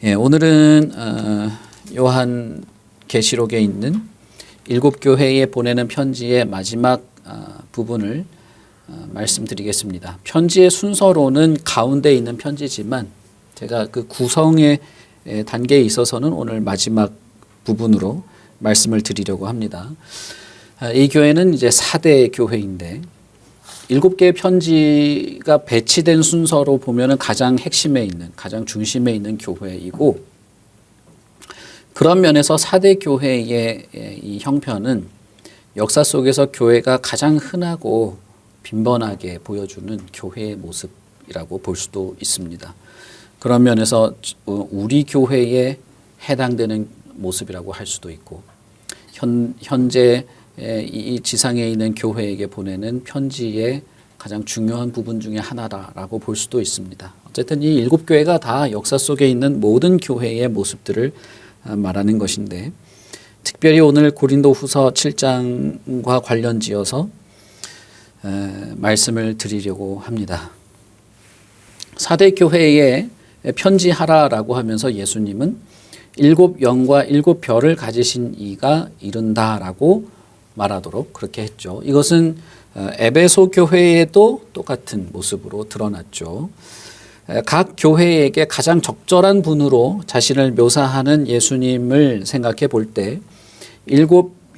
예, 오늘은 요한 계시록에 있는 7교회에 보내는 편지의 마지막 부분을 말씀드리겠습니다. 편지의 순서로는 가운데 있는 편지지만 제가 그 구성의 단계에 있어서는 오늘 마지막 부분으로 말씀을 드리려고 합니다. 이 교회는 이제 4대 교회인데 7개의 편지가 배치된 순서로 보면은 가장 핵심에 있는, 가장 중심에 있는 교회이고, 그런 면에서 4대 교회의 이 형편은 역사 속에서 교회가 가장 흔하고 빈번하게 보여주는 교회의 모습이라고 볼 수도 있습니다. 그런 면에서 우리 교회에 해당되는 모습이라고 할 수도 있고, 현재 이 지상에 있는 교회에게 보내는 편지의 가장 중요한 부분 중에 하나라고 볼 수도 있습니다. 어쨌든 이 7교회가 다 역사 속에 있는 모든 교회의 모습들을 말하는 것인데, 특별히 오늘 고린도후서 7장과 관련 지어서 말씀을 드리려고 합니다. 4대 교회에 편지하라라고 하면서 예수님은 7 영과 7 별을 가지신 이가 이른다라고 말하도록 그렇게 했죠. 이것은 에베소 교회에도 똑같은 모습으로 드러났죠. 각 교회에게 가장 적절한 분으로 자신을 묘사하는 예수님을 생각해 볼 때 7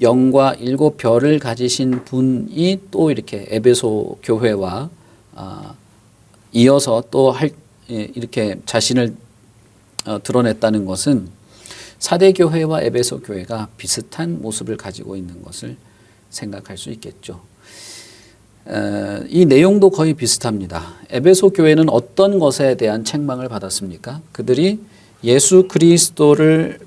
영과 7 별을 가지신 분이 또 이렇게 에베소 교회와 이어서 또 이렇게 자신을 드러냈다는 것은 4대 교회와 에베소 교회가 비슷한 모습을 가지고 있는 것을 생각할 수 있겠죠. 이 내용도 거의 비슷합니다. 에베소 교회는 어떤 것에 대한 책망을 받았습니까? 그들이 예수 그리스도를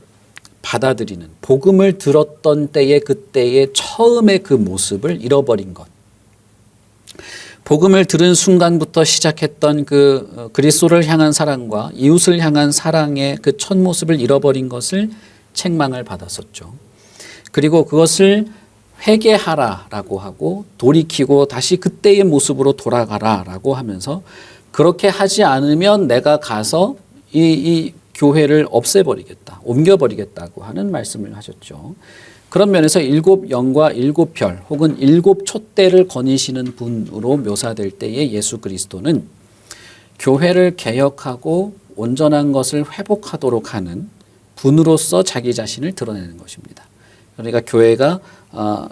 받아들이는, 복음을 들었던 때의 그때의 처음의 그 모습을 잃어버린 것. 복음을 들은 순간부터 시작했던 그 그리스도를 향한 사랑과 이웃을 향한 사랑의 그 첫 모습을 잃어버린 것을 책망을 받았었죠. 그리고 그것을 회개하라라고 하고 돌이키고 다시 그때의 모습으로 돌아가라라고 하면서 그렇게 하지 않으면 내가 가서 이 교회를 없애버리겠다, 옮겨버리겠다고 하는 말씀을 하셨죠. 그런 면에서 7 영과 7 별 혹은 7 촛대를 거니시는 분으로 묘사될 때의 예수 그리스도는 교회를 개혁하고 온전한 것을 회복하도록 하는 분으로서 자기 자신을 드러내는 것입니다. 그러니까 교회가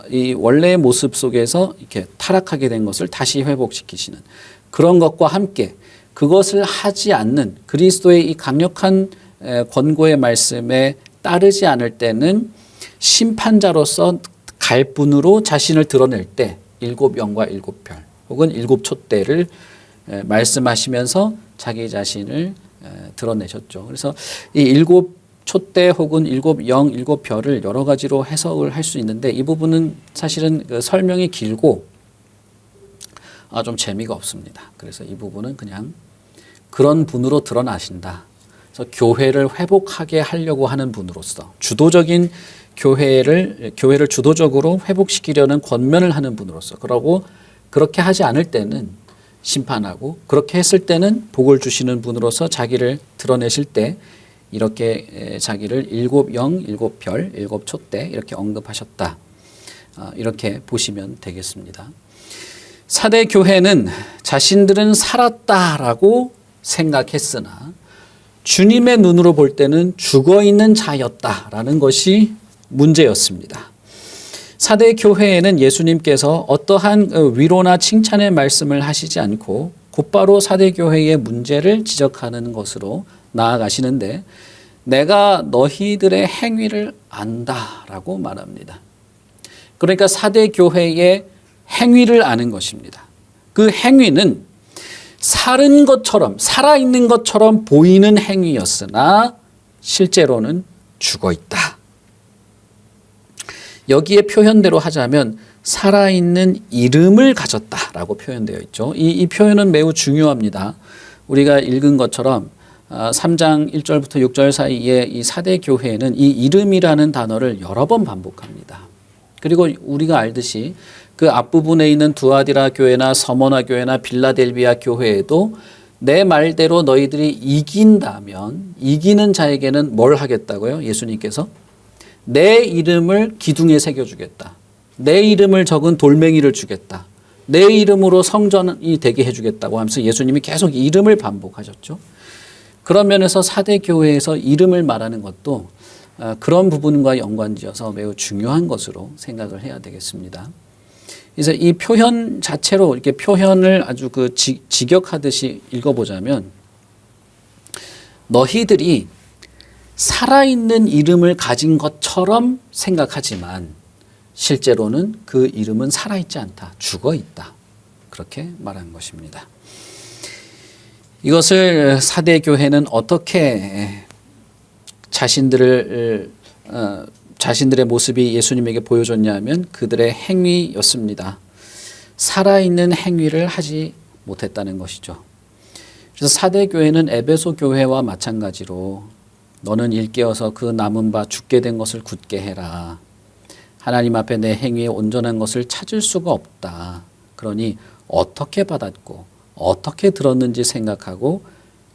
이 원래의 모습 속에서 이렇게 타락하게 된 것을 다시 회복시키시는 그런 것과 함께 그것을 하지 않는 그리스도의 이 강력한 권고의 말씀에 따르지 않을 때는 심판자로서 갈 분으로 자신을 드러낼 때 7 영과 7 별 혹은 7 촛대를 말씀하시면서 자기 자신을 드러내셨죠. 그래서 이 7 촛대 혹은 7 영, 7 별을 여러 가지로 해석을 할 수 있는데 이 부분은 사실은 그 설명이 길고 좀 재미가 없습니다. 그래서 이 부분은 그냥 그런 분으로 드러나신다. 그래서 교회를 회복하게 하려고 하는 분으로서 주도적인 교회를 주도적으로 회복시키려는 권면을 하는 분으로서 그러고 그렇게 하지 않을 때는 심판하고 그렇게 했을 때는 복을 주시는 분으로서 자기를 드러내실 때 이렇게 자기를 7 영, 7 별, 7 촛대 이렇게 언급하셨다. 이렇게 보시면 되겠습니다. 4대 교회는 자신들은 살았다라고 생각했으나 주님의 눈으로 볼 때는 죽어있는 자였다라는 것이 문제였습니다. 4대 교회에는 예수님께서 어떠한 위로나 칭찬의 말씀을 하시지 않고 곧바로 4대 교회의 문제를 지적하는 것으로 나아가시는데 내가 너희들의 행위를 안다라고 말합니다. 그러니까 4대 교회의 행위를 아는 것입니다. 그 행위는 살은 것처럼 살아있는 것처럼 보이는 행위였으나 실제로는 죽어있다. 여기에 표현대로 하자면 살아있는 이름을 가졌다라고 표현되어 있죠. 이 표현은 매우 중요합니다. 우리가 읽은 것처럼 3장 1절부터 6절 사이에 이 4대 교회는 이 이름이라는 단어를 여러 번 반복합니다. 그리고 우리가 알듯이 그 앞부분에 있는 두아디라 교회나 서머나 교회나 빌라델비아 교회에도 내 말대로 너희들이 이긴다면 이기는 자에게는 뭘 하겠다고요? 예수님께서 내 이름을 기둥에 새겨주겠다. 내 이름을 적은 돌멩이를 주겠다. 내 이름으로 성전이 되게 해주겠다고 하면서 예수님이 계속 이름을 반복하셨죠. 그런 면에서 사대 교회에서 이름을 말하는 것도 그런 부분과 연관지어서 매우 중요한 것으로 생각을 해야 되겠습니다. 그래서 이 표현 자체로 이렇게 표현을 아주 직역하듯이 읽어보자면 너희들이 살아있는 이름을 가진 것처럼 생각하지만 실제로는 그 이름은 살아있지 않다. 죽어 있다. 그렇게 말한 것입니다. 이것을 사대 교회는 어떻게 자신들의 모습이 예수님에게 보여줬냐면 그들의 행위였습니다. 살아있는 행위를 하지 못했다는 것이죠. 그래서 사대 교회는 에베소 교회와 마찬가지로 너는 일깨어서 그 남은 바 죽게 된 것을 굳게 해라. 하나님 앞에 내 행위에 온전한 것을 찾을 수가 없다. 그러니 어떻게 받았고 어떻게 들었는지 생각하고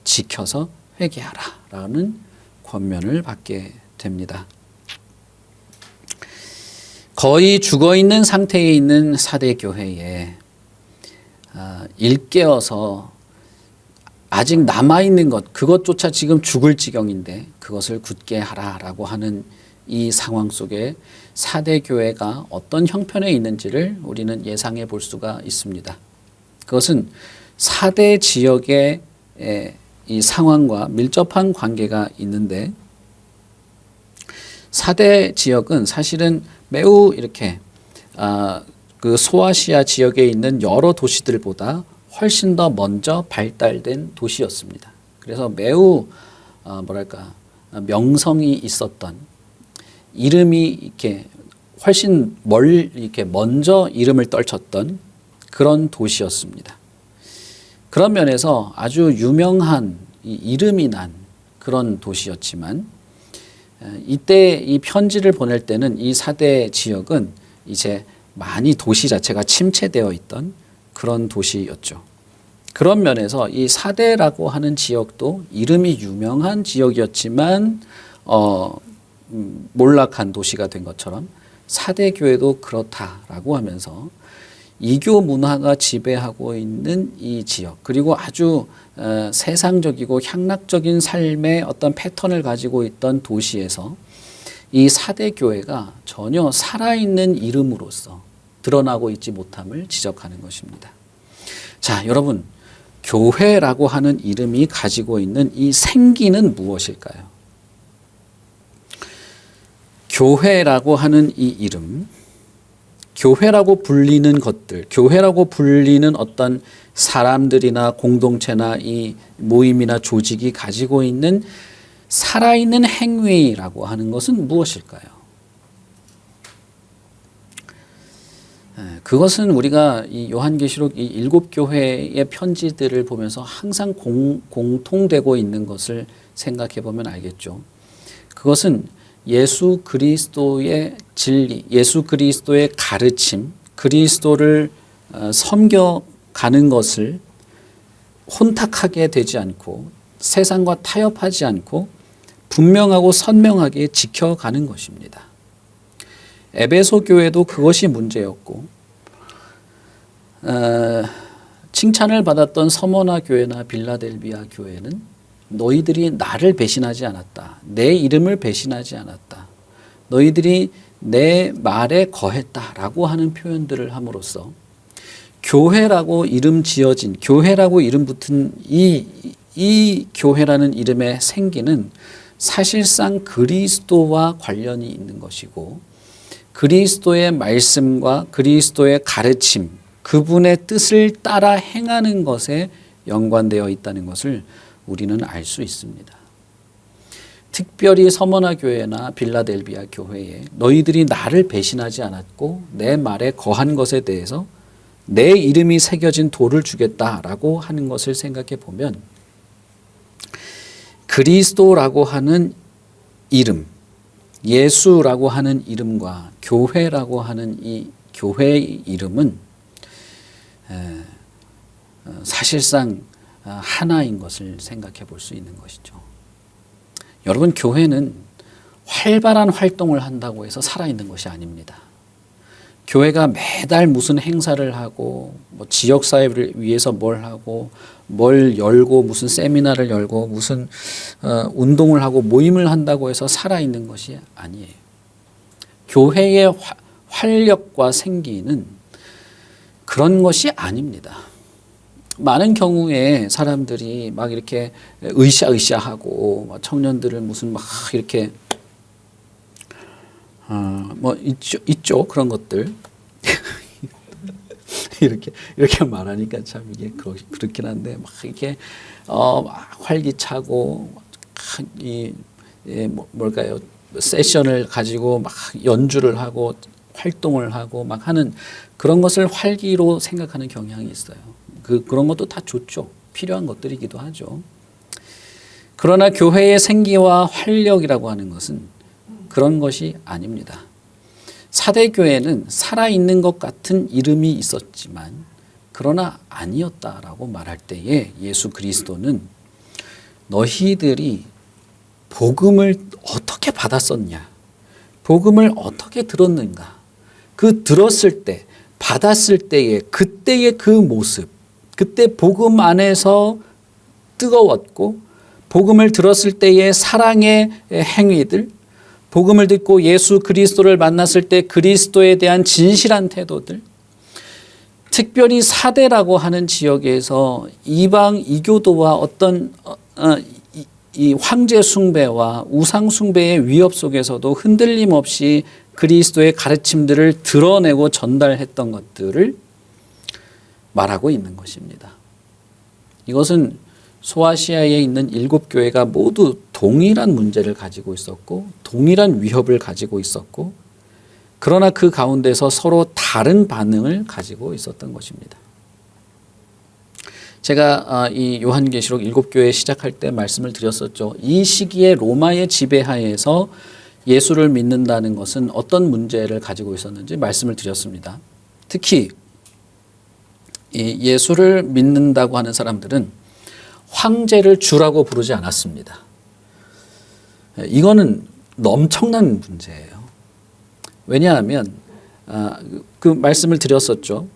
지켜서 회개하라 라는 권면을 받게 됩니다. 거의 죽어있는 상태에 있는 사대교회에 일깨어서 아직 남아있는 것, 그것조차 지금 죽을 지경인데 그것을 굳게 하라라고 하는 이 상황 속에 사대교회가 어떤 형편에 있는지를 우리는 예상해 볼 수가 있습니다. 그것은 사대 지역의 이 상황과 밀접한 관계가 있는데 사대 지역은 사실은 매우 이렇게 그 소아시아 지역에 있는 여러 도시들보다 훨씬 더 먼저 발달된 도시였습니다. 그래서 매우 명성이 있었던 이름이 이렇게 훨씬 이렇게 먼저 이름을 떨쳤던 그런 도시였습니다. 그런 면에서 아주 유명한 이름이 난 그런 도시였지만 이때 이 편지를 보낼 때는 이 사대 지역은 이제 많이 도시 자체가 침체되어 있던 그런 도시였죠. 그런 면에서 이 사대라고 하는 지역도 이름이 유명한 지역이었지만 몰락한 도시가 된 것처럼 사대교회도 그렇다라고 하면서 이교 문화가 지배하고 있는 이 지역, 그리고 아주 세상적이고 향락적인 삶의 어떤 패턴을 가지고 있던 도시에서 이 사대교회가 전혀 살아있는 이름으로서 드러나고 있지 못함을 지적하는 것입니다. 자, 여러분, 교회라고 하는 이름이 가지고 있는 이 생기는 무엇일까요? 교회라고 하는 이 이름, 교회라고 불리는 것들, 교회라고 불리는 어떤 사람들이나 공동체나 이 모임이나 조직이 가지고 있는 살아있는 행위라고 하는 것은 무엇일까요? 그것은 우리가 이 요한계시록 이 7교회의 편지들을 보면서 항상 공통되고 있는 것을 생각해 보면 알겠죠. 그것은 예수 그리스도의 진리, 예수 그리스도의 가르침, 그리스도를 섬겨가는 것을 혼탁하게 되지 않고 세상과 타협하지 않고 분명하고 선명하게 지켜가는 것입니다. 에베소 교회도 그것이 문제였고 칭찬을 받았던 서머나 교회나 빌라델비아 교회는 너희들이 나를 배신하지 않았다. 내 이름을 배신하지 않았다. 너희들이 내 말에 거했다라고 하는 표현들을 함으로써 교회라고 이름 지어진, 교회라고 이름 붙은 이 교회라는 이름의 생기는 사실상 그리스도와 관련이 있는 것이고 그리스도의 말씀과 그리스도의 가르침, 그분의 뜻을 따라 행하는 것에 연관되어 있다는 것을 우리는 알 수 있습니다. 특별히 서머나 교회나 빌라델비아 교회에 너희들이 나를 배신하지 않았고 내 말에 거한 것에 대해서 내 이름이 새겨진 돌을 주겠다라고 하는 것을 생각해 보면 그리스도라고 하는 이름, 예수라고 하는 이름과 교회라고 하는 이 교회의 이름은 사실상 하나인 것을 생각해 볼 수 있는 것이죠. 여러분, 교회는 활발한 활동을 한다고 해서 살아있는 것이 아닙니다. 교회가 매달 무슨 행사를 하고 뭐 지역사회를 위해서 뭘 하고 뭘 열고 무슨 세미나를 열고 무슨 운동을 하고 모임을 한다고 해서 살아있는 것이 아니에요. 교회의 활력과 생기는 그런 것이 아닙니다. 많은 경우에 사람들이 막 이렇게 으쌰으쌰하고 청년들을 무슨 막 이렇게 뭐 있죠 그런 것들 이렇게 말하니까 참 이게 그렇긴 한데 막 이렇게 활기차고 뭘까요? 세션을 가지고 막 연주를 하고 활동을 하고 막 하는 그런 것을 활기로 생각하는 경향이 있어요. 그런 것도 다 좋죠. 필요한 것들이기도 하죠. 그러나 교회의 생기와 활력이라고 하는 것은 그런 것이 아닙니다. 사대교회는 살아있는 것 같은 이름이 있었지만 그러나 아니었다라고 말할 때에 예수 그리스도는 너희들이 복음을 어떻게 받았었냐, 복음을 어떻게 들었는가, 그 들었을 때, 받았을 때의 그때의 그 모습, 그때 복음 안에서 뜨거웠고 복음을 들었을 때의 사랑의 행위들, 복음을 듣고 예수 그리스도를 만났을 때 그리스도에 대한 진실한 태도들, 특별히 사대라고 하는 지역에서 이방 이교도와 어떤 이 황제 숭배와 우상 숭배의 위협 속에서도 흔들림 없이 그리스도의 가르침들을 드러내고 전달했던 것들을 말하고 있는 것입니다. 이것은 소아시아에 있는 7교회가 모두 동일한 문제를 가지고 있었고 동일한 위협을 가지고 있었고 그러나 그 가운데서 서로 다른 반응을 가지고 있었던 것입니다. 제가 이 요한계시록 7교회 시작할 때 말씀을 드렸었죠. 이 시기에 로마의 지배하에서 예수를 믿는다는 것은 어떤 문제를 가지고 있었는지 말씀을 드렸습니다. 특히 이 예수를 믿는다고 하는 사람들은 황제를 주라고 부르지 않았습니다. 이거는 엄청난 문제예요. 왜냐하면 그 말씀을 드렸었죠.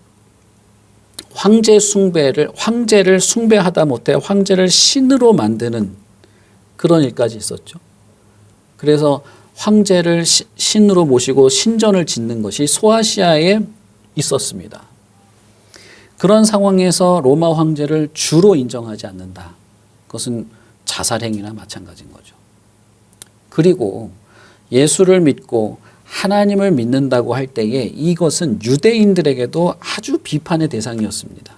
황제를 숭배하다 못해 황제를 신으로 만드는 그런 일까지 있었죠. 그래서 황제를 신으로 모시고 신전을 짓는 것이 소아시아에 있었습니다. 그런 상황에서 로마 황제를 주로 인정하지 않는다. 그것은 자살행위나 마찬가지인 거죠. 그리고 예수를 믿고 하나님을 믿는다고 할 때에 이것은 유대인들에게도 아주 비판의 대상이었습니다.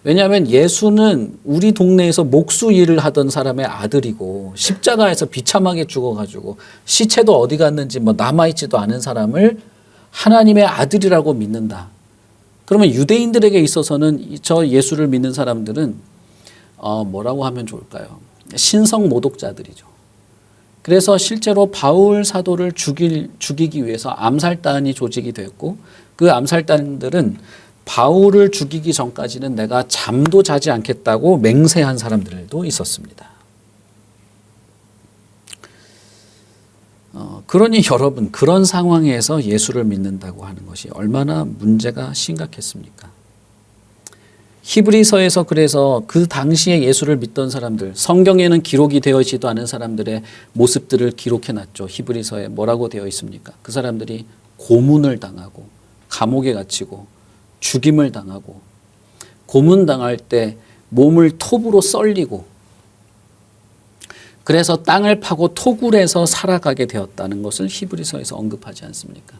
왜냐하면 예수는 우리 동네에서 목수 일을 하던 사람의 아들이고 십자가에서 비참하게 죽어가지고 시체도 어디 갔는지 뭐 남아있지도 않은 사람을 하나님의 아들이라고 믿는다. 그러면 유대인들에게 있어서는 저 예수를 믿는 사람들은 뭐라고 하면 좋을까요? 신성 모독자들이죠. 그래서 실제로 바울 사도를 죽이기 위해서 암살단이 조직이 됐고 그 암살단들은 바울을 죽이기 전까지는 내가 잠도 자지 않겠다고 맹세한 사람들도 있었습니다. 그러니 여러분 그런 상황에서 예수를 믿는다고 하는 것이 얼마나 문제가 심각했습니까? 히브리서에서 그래서 그 당시에 예수를 믿던 사람들, 성경에는 기록이 되어 있지도 않은 사람들의 모습들을 기록해놨죠. 히브리서에 뭐라고 되어 있습니까? 그 사람들이 고문을 당하고 감옥에 갇히고 죽임을 당하고 고문당할 때 몸을 톱으로 썰리고 그래서 땅을 파고 토굴에서 살아가게 되었다는 것을 히브리서에서 언급하지 않습니까?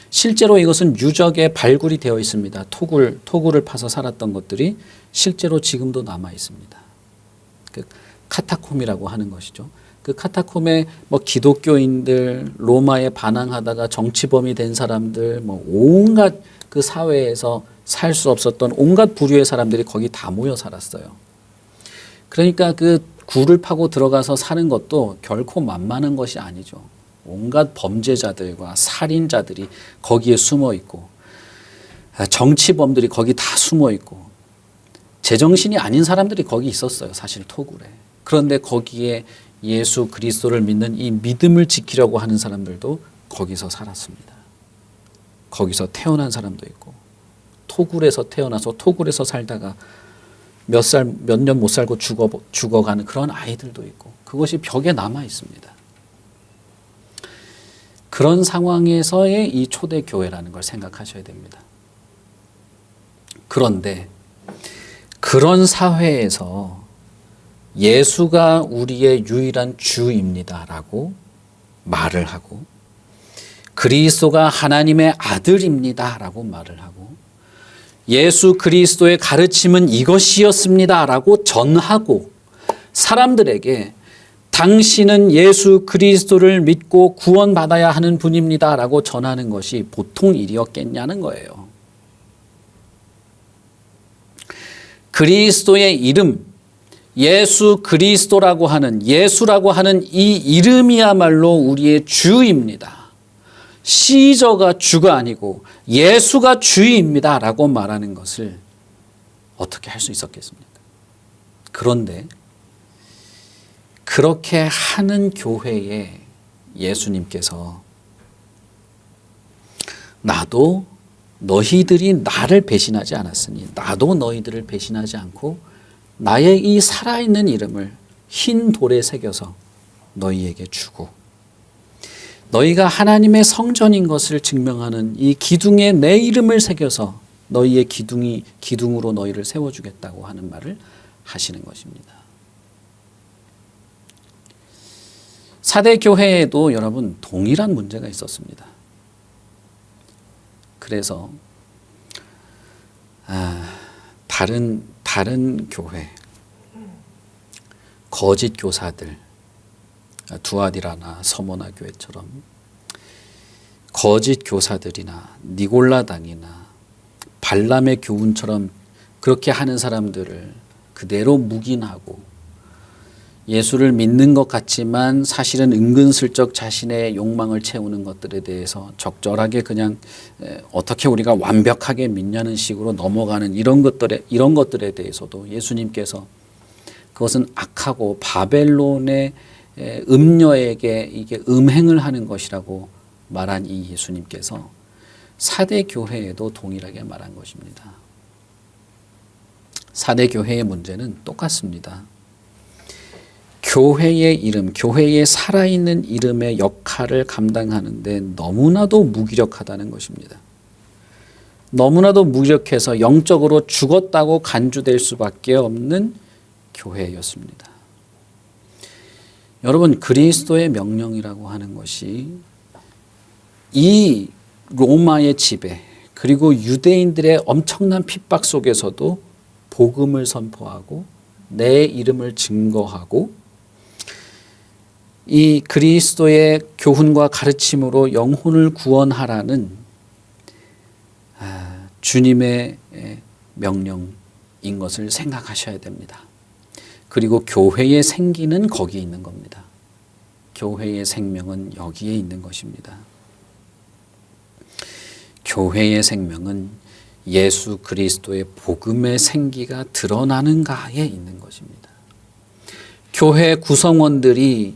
실제로 이것은 유적에 발굴이 되어 있습니다. 토굴을 파서 살았던 것들이 실제로 지금도 남아 있습니다. 그 카타콤이라고 하는 것이죠. 그 카타콤에 뭐 기독교인들, 로마에 반항하다가 정치범이 된 사람들, 뭐 온갖 그 사회에서 살 수 없었던 온갖 부류의 사람들이 거기 다 모여 살았어요. 그러니까 그 굴을 파고 들어가서 사는 것도 결코 만만한 것이 아니죠. 온갖 범죄자들과 살인자들이 거기에 숨어 있고 정치범들이 거기 다 숨어 있고 제정신이 아닌 사람들이 거기 있었어요. 사실 토굴에. 그런데 거기에 예수 그리스도를 믿는 이 믿음을 지키려고 하는 사람들도 거기서 살았습니다. 거기서 태어난 사람도 있고 토굴에서 태어나서 토굴에서 살다가 몇 년 못 살고 죽어가는 그런 아이들도 있고 그것이 벽에 남아 있습니다. 그런 상황에서의 이 초대교회라는 걸 생각하셔야 됩니다. 그런데 그런 사회에서 예수가 우리의 유일한 주입니다라고 말을 하고 그리스도가 하나님의 아들입니다라고 말을 하고 예수 그리스도의 가르침은 이것이었습니다라고 전하고 사람들에게 당신은 예수 그리스도를 믿고 구원받아야 하는 분입니다라고 전하는 것이 보통 일이었겠냐는 거예요. 그리스도의 이름, 예수 그리스도라고 하는 예수라고 하는 이 이름이야말로 우리의 주입니다. 시저가 주가 아니고 예수가 주입니다 라고 말하는 것을 어떻게 할 수 있었겠습니까? 그런데 그렇게 하는 교회에 예수님께서 나도 너희들이 나를 배신하지 않았으니 나도 너희들을 배신하지 않고 나의 이 살아있는 이름을 흰 돌에 새겨서 너희에게 주고 너희가 하나님의 성전인 것을 증명하는 이 기둥에 내 이름을 새겨서 너희의 기둥으로 너희를 세워주겠다고 하는 말을 하시는 것입니다. 사대 교회에도 여러분 동일한 문제가 있었습니다. 그래서 다른 교회, 거짓 교사들, 두아디라나 서모나 교회처럼 거짓 교사들이나 니골라당이나 발람의 교훈처럼 그렇게 하는 사람들을 그대로 묵인하고 예수를 믿는 것 같지만 사실은 은근슬쩍 자신의 욕망을 채우는 것들에 대해서 적절하게 그냥 어떻게 우리가 완벽하게 믿냐는 식으로 넘어가는 이런 것들에 대해서도 예수님께서 그것은 악하고 바벨론의 음녀에게 이게 음행을 하는 것이라고 말한 이 예수님께서 사대 교회에도 동일하게 말한 것입니다. 사대 교회의 문제는 똑같습니다. 교회의 이름, 교회의 살아있는 이름의 역할을 감당하는데 너무나도 무기력하다는 것입니다. 너무나도 무기력해서 영적으로 죽었다고 간주될 수밖에 없는 교회였습니다. 여러분, 그리스도의 명령이라고 하는 것이 이 로마의 지배 그리고 유대인들의 엄청난 핍박 속에서도 복음을 선포하고 내 이름을 증거하고 이 그리스도의 교훈과 가르침으로 영혼을 구원하라는 주님의 명령인 것을 생각하셔야 됩니다. 그리고 교회의 생기는 거기에 있는 겁니다. 교회의 생명은 여기에 있는 것입니다. 교회의 생명은 예수 그리스도의 복음의 생기가 드러나는가에 있는 것입니다. 교회 구성원들이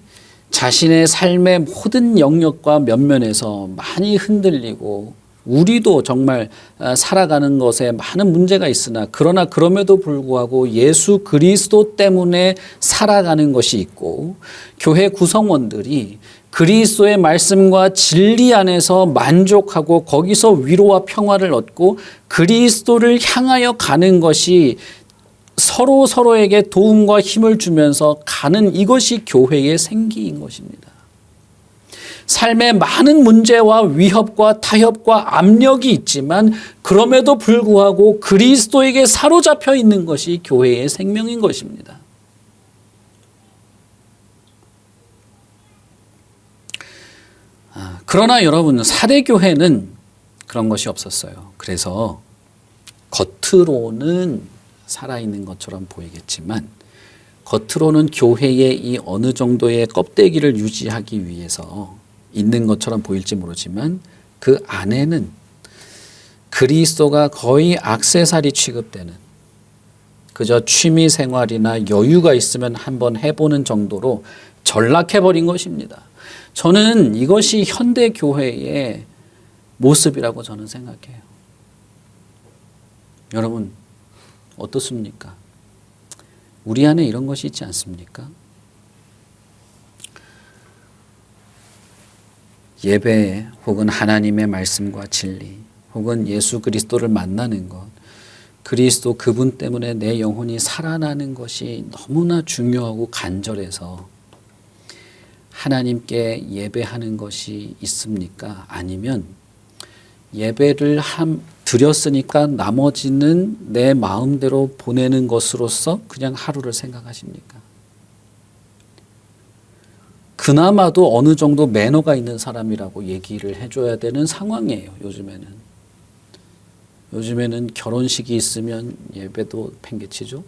자신의 삶의 모든 영역과 면면에서 많이 흔들리고 우리도 정말 살아가는 것에 많은 문제가 있으나 그러나 그럼에도 불구하고 예수 그리스도 때문에 살아가는 것이 있고 교회 구성원들이 그리스도의 말씀과 진리 안에서 만족하고 거기서 위로와 평화를 얻고 그리스도를 향하여 가는 것이 서로에게 도움과 힘을 주면서 가는 이것이 교회의 생기인 것입니다. 삶에 많은 문제와 위협과 타협과 압력이 있지만 그럼에도 불구하고 그리스도에게 사로잡혀 있는 것이 교회의 생명인 것입니다. 그러나 여러분, 사대교회는 그런 것이 없었어요. 그래서 겉으로는 살아있는 것처럼 보이겠지만 겉으로는 교회의 이 어느 정도의 껍데기를 유지하기 위해서 있는 것처럼 보일지 모르지만 그 안에는 그리스도가 거의 액세서리 취급되는 그저 취미 생활이나 여유가 있으면 한번 해보는 정도로 전락해버린 것입니다. 저는 이것이 현대 교회의 모습이라고 저는 생각해요. 여러분 어떻습니까? 우리 안에 이런 것이 있지 않습니까? 예배 혹은 하나님의 말씀과 진리 혹은 예수 그리스도를 만나는 것, 그리스도 그분 때문에 내 영혼이 살아나는 것이 너무나 중요하고 간절해서 하나님께 예배하는 것이 있습니까? 아니면 예배를 드렸으니까 나머지는 내 마음대로 보내는 것으로서 그냥 하루를 생각하십니까? 그나마도 어느 정도 매너가 있는 사람이라고 얘기를 해줘야 되는 상황이에요. 요즘에는 결혼식이 있으면 예배도 팽개치죠.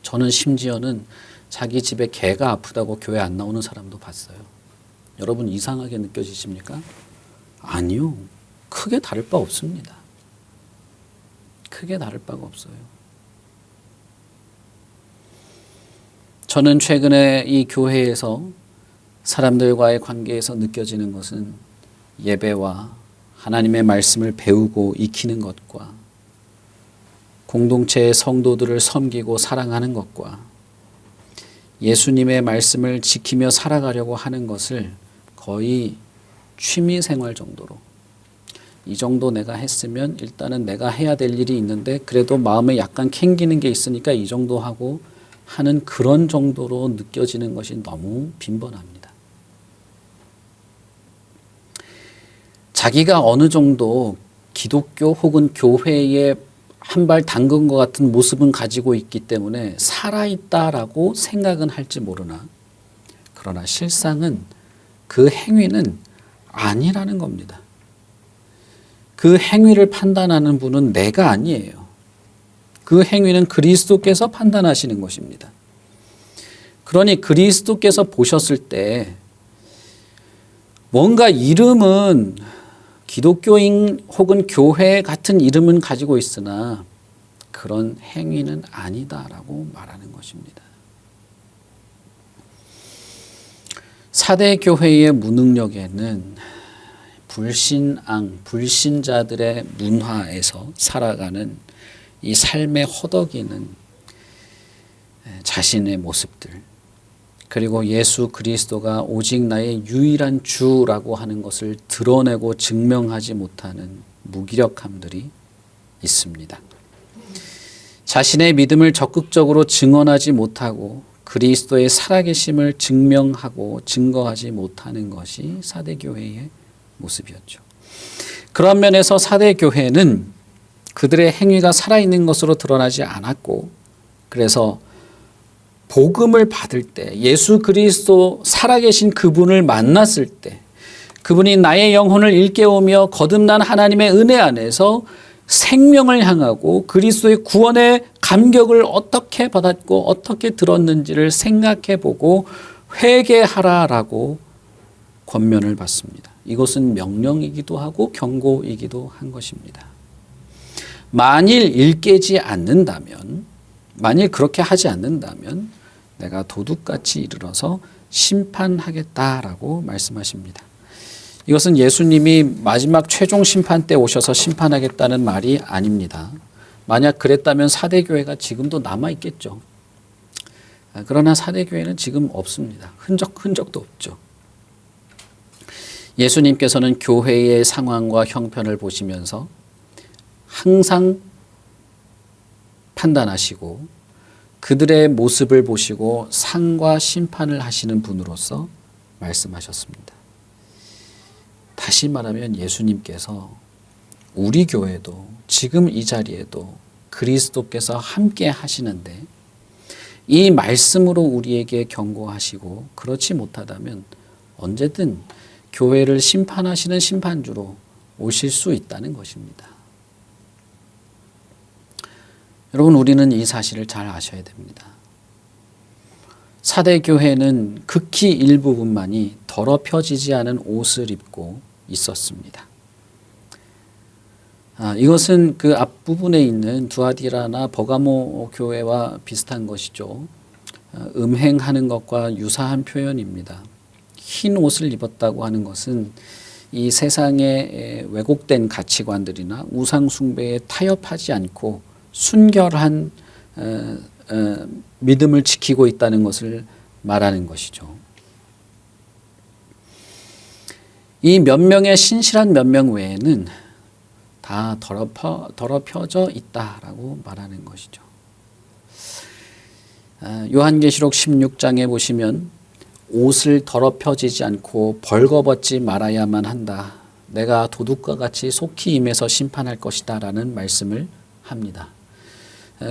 저는 심지어는 자기 집에 개가 아프다고 교회 안 나오는 사람도 봤어요. 여러분 이상하게 느껴지십니까? 아니요. 크게 다를 바 없습니다. 크게 다를 바가 없어요. 저는 최근에 이 교회에서 사람들과의 관계에서 느껴지는 것은 예배와 하나님의 말씀을 배우고 익히는 것과 공동체의 성도들을 섬기고 사랑하는 것과 예수님의 말씀을 지키며 살아가려고 하는 것을 거의 취미 생활 정도로, 이 정도 내가 했으면 일단은 내가 해야 될 일이 있는데 그래도 마음에 약간 캥기는 게 있으니까 이 정도 하고 하는 그런 정도로 느껴지는 것이 너무 빈번합니다. 자기가 어느 정도 기독교 혹은 교회에 한 발 담근 것 같은 모습은 가지고 있기 때문에 살아있다라고 생각은 할지 모르나, 그러나 실상은 그 행위는 아니라는 겁니다. 그 행위를 판단하는 분은 내가 아니에요. 그 행위는 그리스도께서 판단하시는 것입니다. 그러니 그리스도께서 보셨을 때 뭔가 이름은 기독교인 혹은 교회 같은 이름은 가지고 있으나 그런 행위는 아니다라고 말하는 것입니다. 사대 교회의 무능력에는 불신자들의 문화에서 살아가는 이 삶의 허덕이는 자신의 모습들, 그리고 예수 그리스도가 오직 나의 유일한 주라고 하는 것을 드러내고 증명하지 못하는 무기력함들이 있습니다. 자신의 믿음을 적극적으로 증언하지 못하고 그리스도의 살아계심을 증명하고 증거하지 못하는 것이 사대교회의 모습이었죠. 그런 면에서 사대교회는 그들의 행위가 살아있는 것으로 드러나지 않았고, 그래서 복음을 받을 때, 예수 그리스도 살아계신 그분을 만났을 때, 그분이 나의 영혼을 일깨우며 거듭난 하나님의 은혜 안에서 생명을 향하고 그리스도의 구원의 감격을 어떻게 받았고 어떻게 들었는지를 생각해 보고 회개하라라고 권면을 받습니다. 이것은 명령이기도 하고 경고이기도 한 것입니다. 만일 일깨지 않는다면, 만일 그렇게 하지 않는다면 내가 도둑같이 이르러서 심판하겠다라고 말씀하십니다. 이것은 예수님이 마지막 최종 심판 때 오셔서 심판하겠다는 말이 아닙니다. 만약 그랬다면 사대교회가 지금도 남아있겠죠. 그러나 사대교회는 지금 없습니다. 흔적도 없죠. 예수님께서는 교회의 상황과 형편을 보시면서 항상 판단하시고 그들의 모습을 보시고 상과 심판을 하시는 분으로서 말씀하셨습니다. 다시 말하면 예수님께서 우리 교회도 지금 이 자리에도 그리스도께서 함께 하시는데 이 말씀으로 우리에게 경고하시고, 그렇지 못하다면 언제든 교회를 심판하시는 심판주로 오실 수 있다는 것입니다. 여러분, 우리는 이 사실을 잘 아셔야 됩니다. 사대교회는 극히 일부분만이 더럽혀지지 않은 옷을 입고 있었습니다. 이것은 그 앞부분에 있는 두아디라나 버가모 교회와 비슷한 것이죠. 음행하는 것과 유사한 표현입니다. 흰 옷을 입었다고 하는 것은 이 세상의 왜곡된 가치관들이나 우상 숭배에 타협하지 않고 순결한 믿음을 지키고 있다는 것을 말하는 것이죠. 이 몇 명의 신실한 몇 명 외에는 다 더럽혀져 있다라고 말하는 것이죠. 요한계시록 16장에 보시면 옷을 더럽혀지지 않고 벌거벗지 말아야만 한다. 내가 도둑과 같이 속히 임해서 심판할 것이다 라는 말씀을 합니다.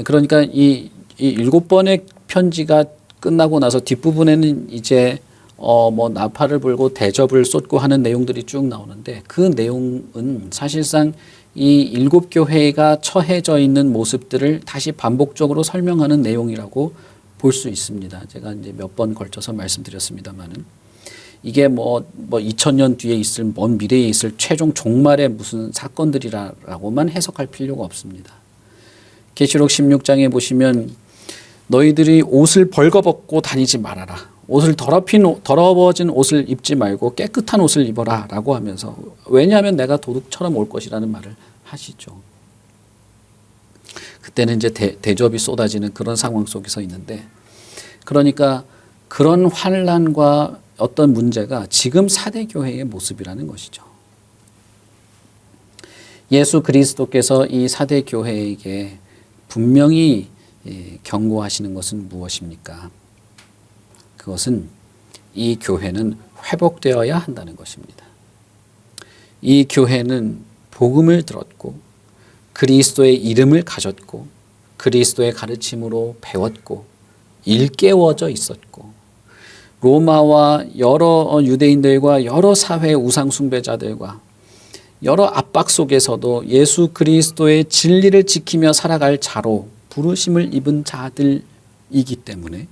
그러니까 이 7번의 편지가 끝나고 나서 뒷부분에는 이제 나팔을 불고 대접을 쏟고 하는 내용들이 쭉 나오는데 그 내용은 사실상 이 7교회가 처해져 있는 모습들을 다시 반복적으로 설명하는 내용이라고 볼 수 있습니다. 제가 이제 몇 번 걸쳐서 말씀드렸습니다만은 이게 2000년 뒤에 있을 먼 미래에 있을 최종 종말의 무슨 사건들이라고만 해석할 필요가 없습니다. 계시록 16장에 보시면 너희들이 옷을 벌거벗고 다니지 말아라. 옷을 더러워진 옷을 입지 말고 깨끗한 옷을 입어라 라고 하면서 왜냐하면 내가 도둑처럼 올 것이라는 말을 하시죠. 그때는 이제 대접이 쏟아지는 그런 상황 속에서 있는데 그러니까 그런 환난과 어떤 문제가 지금 사대교회의 모습이라는 것이죠. 예수 그리스도께서 이 사대교회에게 분명히 경고하시는 것은 무엇입니까? 그것은 이 교회는 회복되어야 한다는 것입니다. 이 교회는 복음을 들었고 그리스도의 이름을 가졌고 그리스도의 가르침으로 배웠고 일깨워져 있었고 로마와 여러 유대인들과 여러 사회 우상 숭배자들과 여러 압박 속에서도 예수 그리스도의 진리를 지키며 살아갈 자로 부르심을 입은 자들이기 때문에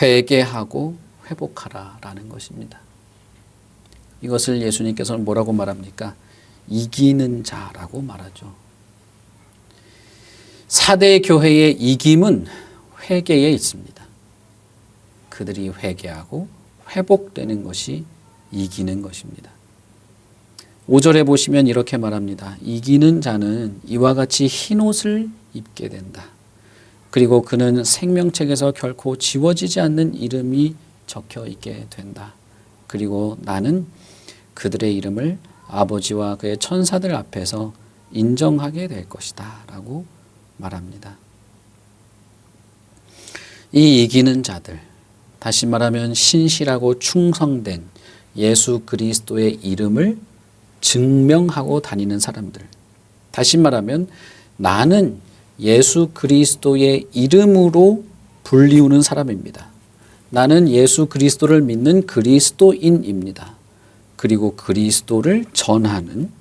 회개하고 회복하라라는 것입니다. 이것을 예수님께서는 뭐라고 말합니까? 이기는 자라고 말하죠. 사대 교회의 이김은 회개에 있습니다. 그들이 회개하고 회복되는 것이 이기는 것입니다. 5절에 보시면 이렇게 말합니다. 이기는 자는 이와 같이 흰옷을 입게 된다. 그리고 그는 생명책에서 결코 지워지지 않는 이름이 적혀 있게 된다. 그리고 나는 그들의 이름을 아버지와 그의 천사들 앞에서 인정하게 될 것이다 라고 말합니다. 이 이기는 자들, 다시 말하면 신실하고 충성된 예수 그리스도의 이름을 증명하고 다니는 사람들, 다시 말하면 나는 예수 그리스도의 이름으로 불리우는 사람입니다. 나는 예수 그리스도를 믿는 그리스도인입니다. 그리고 그리스도를 전하는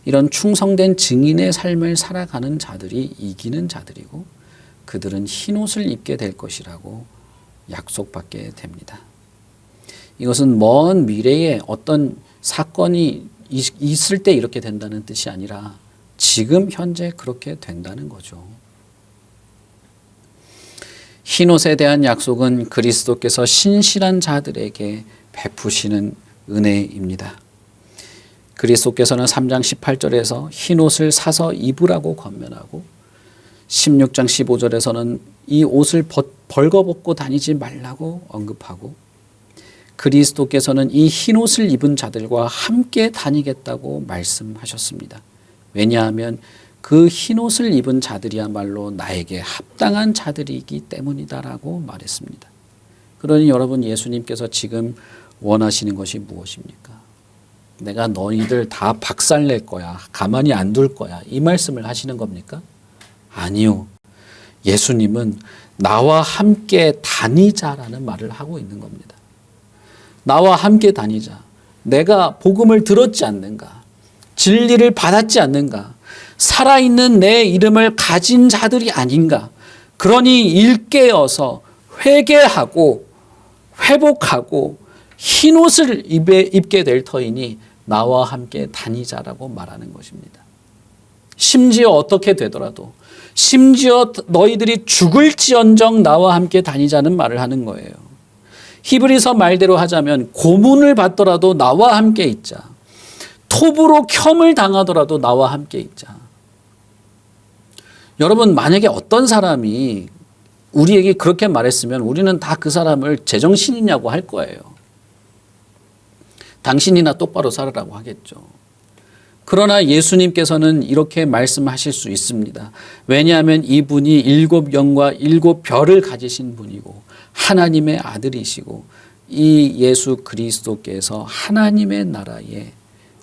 이런 충성된 증인의 삶을 살아가는 자들이 이기는 자들이고 그들은 흰옷을 입게 될 것이라고 약속받게 됩니다. 이것은 먼 미래에 어떤 사건이 있을 때 이렇게 된다는 뜻이 아니라 지금 현재 그렇게 된다는 거죠. 흰옷에 대한 약속은 그리스도께서 신실한 자들에게 베푸시는 은혜입니다. 그리스도께서는 3장 18절에서 흰옷을 사서 입으라고 권면하고 16장 15절에서는 이 옷을 벌거벗고 다니지 말라고 언급하고 그리스도께서는 이 흰옷을 입은 자들과 함께 다니겠다고 말씀하셨습니다. 왜냐하면 그 흰옷을 입은 자들이야말로 나에게 합당한 자들이기 때문이다라고 말했습니다. 그러니 여러분 예수님께서 지금 원하시는 것이 무엇입니까? 내가 너희들 다 박살낼 거야. 가만히 안 둘 거야. 이 말씀을 하시는 겁니까? 아니요. 예수님은 나와 함께 다니자라는 말을 하고 있는 겁니다. 나와 함께 다니자. 내가 복음을 들었지 않는가? 진리를 받았지 않는가? 살아있는 내 이름을 가진 자들이 아닌가? 그러니 일깨어서 회개하고 회복하고 흰옷을 입게 될 터이니 나와 함께 다니자라고 말하는 것입니다. 심지어 어떻게 되더라도, 심지어 너희들이 죽을지언정 나와 함께 다니자는 말을 하는 거예요. 히브리서 말대로 하자면 고문을 받더라도 나와 함께 있자. 톱으로 켬을 당하더라도 나와 함께 있자. 여러분, 만약에 어떤 사람이 우리에게 그렇게 말했으면 우리는 다 그 사람을 제정신이냐고 할 거예요. 당신이나 똑바로 살으라고 하겠죠. 그러나 예수님께서는 이렇게 말씀하실 수 있습니다. 왜냐하면 이분이 7영과 7별을 가지신 분이고 하나님의 아들이시고 이 예수 그리스도께서 하나님의 나라에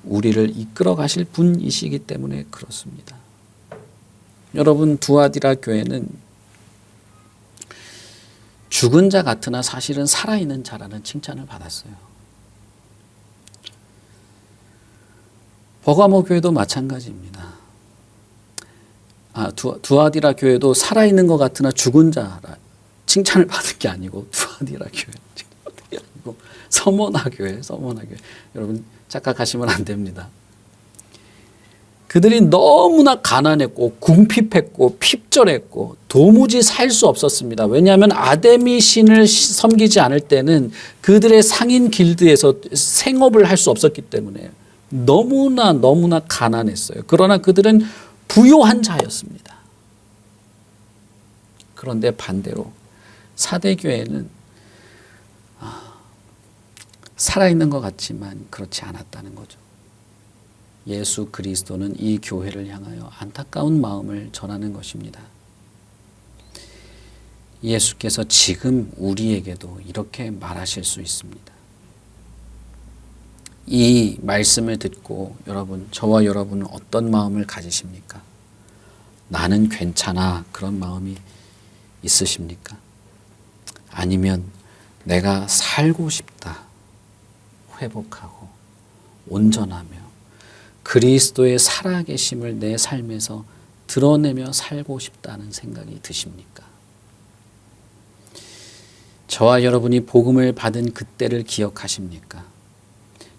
우리를 이끌어 가실 분이시기 때문에 그렇습니다. 여러분, 두아디라 교회는 죽은 자 같으나 사실은 살아있는 자라는 칭찬을 받았어요. 버가모 교회도 마찬가지입니다. 두아디라 교회도 살아있는 것 같으나 죽은 자라 칭찬을 받은 게 아니고 두아디라 교회 아니고 서모나 교회. 여러분 착각하시면 안 됩니다. 그들이 너무나 가난했고 궁핍했고 핍절했고 도무지 살 수 없었습니다. 왜냐하면 아데미 신을 섬기지 않을 때는 그들의 상인 길드에서 생업을 할 수 없었기 때문에 너무나 가난했어요. 그러나 그들은 부요한 자였습니다. 그런데 반대로 사대교회는 살아있는 것 같지만 그렇지 않았다는 거죠. 예수 그리스도는 이 교회를 향하여 안타까운 마음을 전하는 것입니다. 예수께서 지금 우리에게도 이렇게 말하실 수 있습니다. 이 말씀을 듣고 여러분, 저와 여러분은 어떤 마음을 가지십니까? 나는 괜찮아, 그런 마음이 있으십니까? 아니면 내가 살고 싶다, 회복하고 온전하며 그리스도의 살아계심을 내 삶에서 드러내며 살고 싶다는 생각이 드십니까? 저와 여러분이 복음을 받은 그때를 기억하십니까?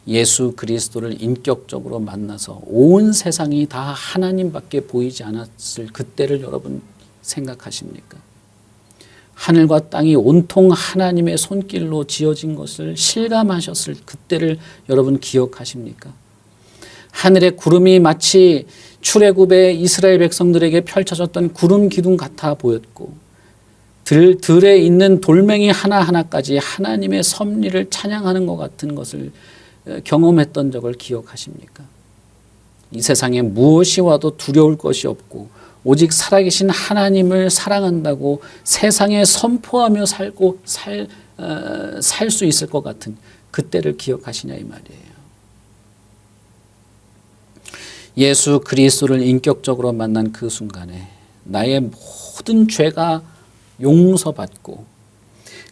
예수 그리스도를 인격적으로 만나서 온 세상이 다 하나님밖에 보이지 않았을 그때를 여러분 생각하십니까? 하늘과 땅이 온통 하나님의 손길로 지어진 것을 실감하셨을 그때를 여러분 기억하십니까? 하늘의 구름이 마치 출애굽의 이스라엘 백성들에게 펼쳐졌던 구름 기둥 같아 보였고 들에 있는 돌멩이 하나하나까지 하나님의 섭리를 찬양하는 것 같은 것을 경험했던 적을 기억하십니까? 이 세상에 무엇이 와도 두려울 것이 없고 오직 살아계신 하나님을 사랑한다고 세상에 선포하며 살 수 있을 것 같은 그때를 기억하시냐 이 말이에요. 예수 그리스도를 인격적으로 만난 그 순간에 나의 모든 죄가 용서받고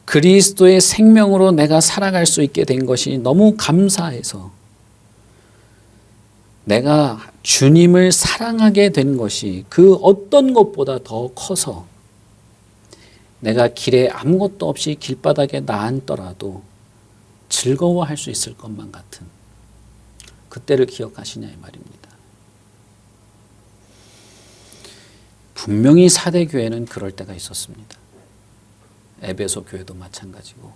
그리스도의 생명으로 내가 살아갈 수 있게 된 것이 너무 감사해서 내가 주님을 사랑하게 된 것이 그 어떤 것보다 더 커서 내가 길에 아무것도 없이 길바닥에 나앉더라도 즐거워할 수 있을 것만 같은 그때를 기억하시냐 이 말입니다. 분명히 사대교회는 그럴 때가 있었습니다. 에베소 교회도 마찬가지고.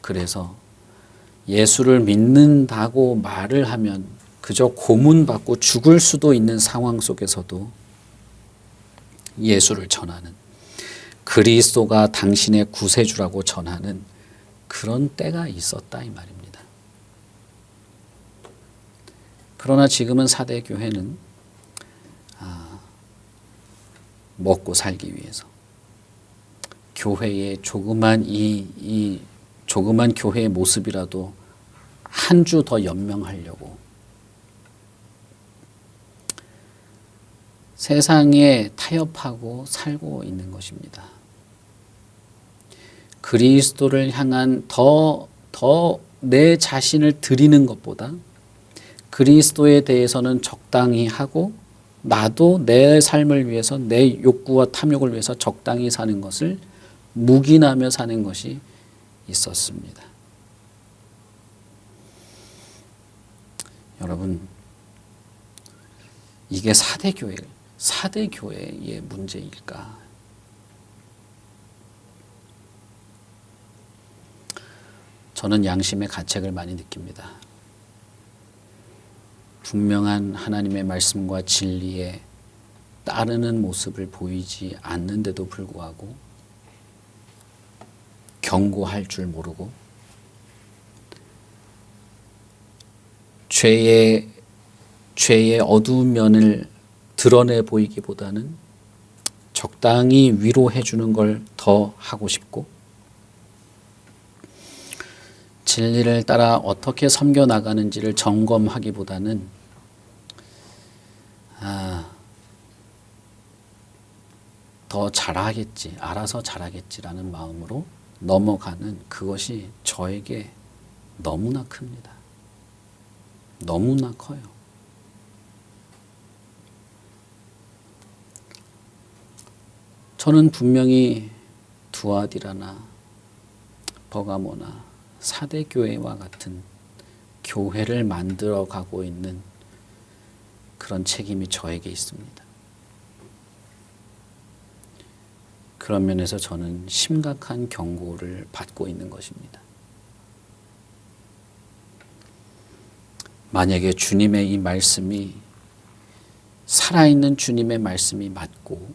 그래서 예수를 믿는다고 말을 하면 그저 고문받고 죽을 수도 있는 상황 속에서도 예수를 전하는, 그리스도가 당신의 구세주라고 전하는 그런 때가 있었다 이 말입니다. 그러나 지금은 사대교회는 먹고 살기 위해서 교회의 조그만 이 조그만 교회의 모습이라도 한 주 더 연명하려고 세상에 타협하고 살고 있는 것입니다. 그리스도를 향한 더 내 자신을 드리는 것보다 그리스도에 대해서는 적당히 하고 나도 내 삶을 위해서 내 욕구와 탐욕을 위해서 적당히 사는 것을 묵인하며 사는 것이 있었습니다. 여러분, 이게 사대 교회의 문제일까? 저는 양심의 가책을 많이 느낍니다. 분명한 하나님의 말씀과 진리에 따르는 모습을 보이지 않는데도 불구하고 경고할 줄 모르고 죄의 어두운 면을 드러내 보이기보다는 적당히 위로해 주는 걸 더 하고 싶고, 진리를 따라 어떻게 섬겨 나가는지를 점검하기보다는 더 잘하겠지, 알아서 잘하겠지라는 마음으로 넘어가는 그것이 저에게 너무나 큽니다. 너무나 커요. 저는 분명히 두아디라나 버가모나 사대교회와 같은 교회를 만들어 가고 있는 그런 책임이 저에게 있습니다. 그런 면에서 저는 심각한 경고를 받고 있는 것입니다. 만약에 주님의 이 말씀이 살아있는 주님의 말씀이 맞고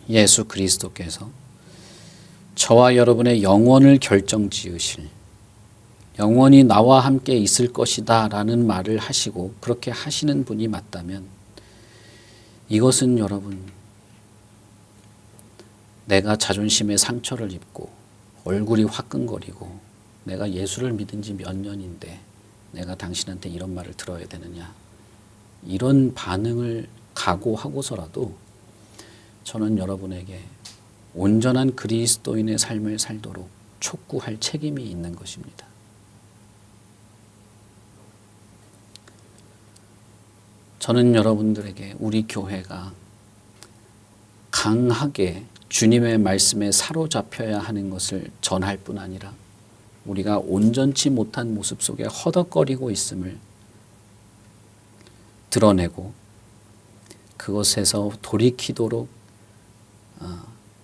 예수 그리스도께서 저와 여러분의 영원을 결정지으실, 영원히 나와 함께 있을 것이다 라는 말을 하시고 그렇게 하시는 분이 맞다면, 이것은 여러분, 내가 자존심에 상처를 입고 얼굴이 화끈거리고 내가 예수를 믿은 지 몇 년인데 내가 당신한테 이런 말을 들어야 되느냐, 이런 반응을 각오하고서라도 저는 여러분에게 온전한 그리스도인의 삶을 살도록 촉구할 책임이 있는 것입니다. 저는 여러분들에게 우리 교회가 강하게 주님의 말씀에 사로잡혀야 하는 것을 전할 뿐 아니라 우리가 온전치 못한 모습 속에 허덕거리고 있음을 드러내고 그것에서 돌이키도록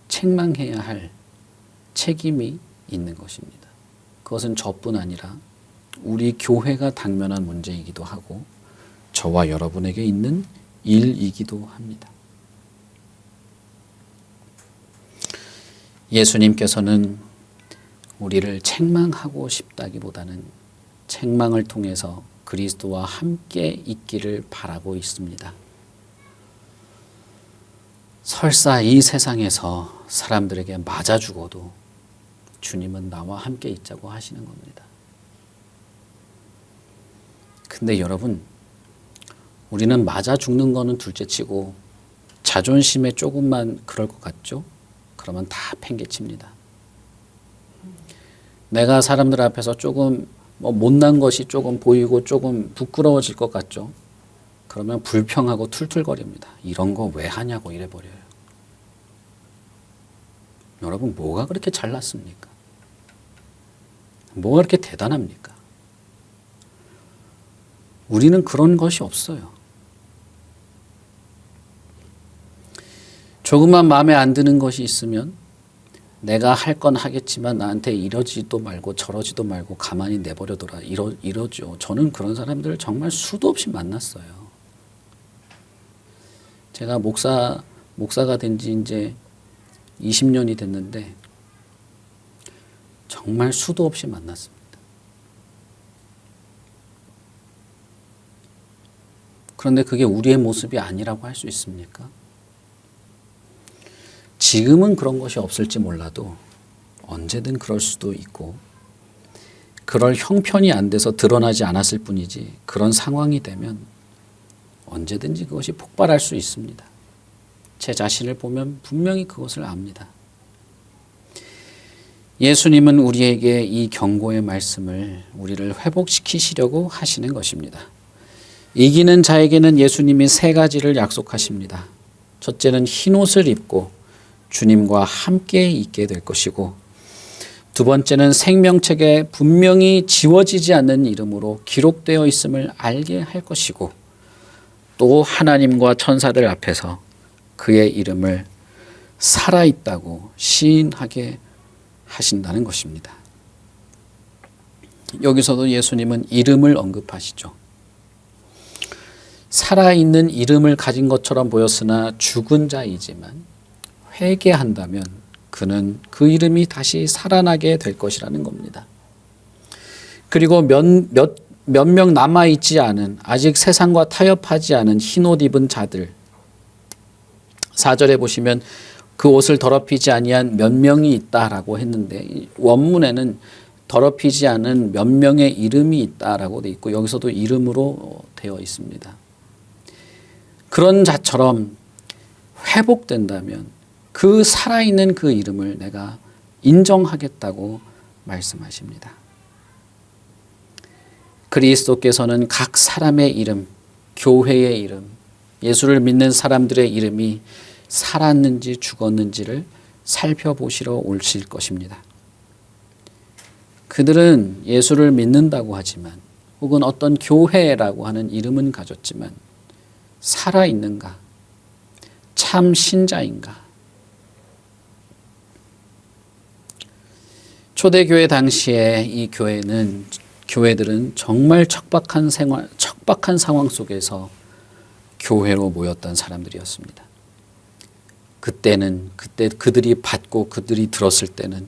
책망해야 할 책임이 있는 것입니다. 그것은 저뿐 아니라 우리 교회가 당면한 문제이기도 하고 저와 여러분에게 있는 일이기도 합니다. 예수님께서는 우리를 책망하고 싶다기보다는 책망을 통해서 그리스도와 함께 있기를 바라고 있습니다. 설사 이 세상에서 사람들에게 맞아 죽어도 주님은 나와 함께 있자고 하시는 겁니다. 근데 여러분, 우리는 맞아 죽는 거는 둘째치고 자존심에 조금만 그럴 것 같죠? 그러면 다 팽개칩니다. 내가 사람들 앞에서 조금 못난 것이 조금 보이고 조금 부끄러워질 것 같죠? 그러면 불평하고 툴툴거립니다. 이런 거 왜 하냐고 이래버려요. 여러분, 뭐가 그렇게 잘났습니까? 뭐가 그렇게 대단합니까? 우리는 그런 것이 없어요. 조금만 마음에 안 드는 것이 있으면 내가 할 건 하겠지만 나한테 이러지도 말고 저러지도 말고 가만히 내버려둬라 이러죠. 저는 그런 사람들을 정말 수도 없이 만났어요. 제가 목사가 된 지 이제 20년이 됐는데 정말 수도 없이 만났습니다. 그런데 그게 우리의 모습이 아니라고 할 수 있습니까? 지금은 그런 것이 없을지 몰라도 언제든 그럴 수도 있고, 그럴 형편이 안 돼서 드러나지 않았을 뿐이지 그런 상황이 되면 언제든지 그것이 폭발할 수 있습니다. 제 자신을 보면 분명히 그것을 압니다. 예수님은 우리에게 이 경고의 말씀을 우리를 회복시키시려고 하시는 것입니다. 이기는 자에게는 예수님이 3가지를 약속하십니다. 첫째는 흰옷을 입고 주님과 함께 있게 될 것이고, 두 번째는 생명책에 분명히 지워지지 않는 이름으로 기록되어 있음을 알게 할 것이고, 또 하나님과 천사들 앞에서 그의 이름을 살아있다고 시인하게 하신다는 것입니다. 여기서도 예수님은 이름을 언급하시죠. 살아있는 이름을 가진 것처럼 보였으나 죽은 자이지만 회개한다면 그는 그 이름이 다시 살아나게 될 것이라는 겁니다. 그리고 몇 명 남아있지 않은, 아직 세상과 타협하지 않은 흰옷 입은 자들, 4절에 보시면 그 옷을 더럽히지 아니한 몇 명이 있다라고 했는데, 원문에는 더럽히지 않은 몇 명의 이름이 있다라고 되어 있고, 여기서도 이름으로 되어 있습니다. 그런 자처럼 회복된다면 그 살아있는 그 이름을 내가 인정하겠다고 말씀하십니다. 그리스도께서는 각 사람의 이름, 교회의 이름, 예수를 믿는 사람들의 이름이 살았는지 죽었는지를 살펴보시러 오실 것입니다. 그들은 예수를 믿는다고 하지만, 혹은 어떤 교회라고 하는 이름은 가졌지만 살아있는가? 참 신자인가? 초대교회 당시에 이 교회들은 정말 척박한 상황 속에서 교회로 모였던 사람들이었습니다. 그때 그들이 받고 그들이 들었을 때는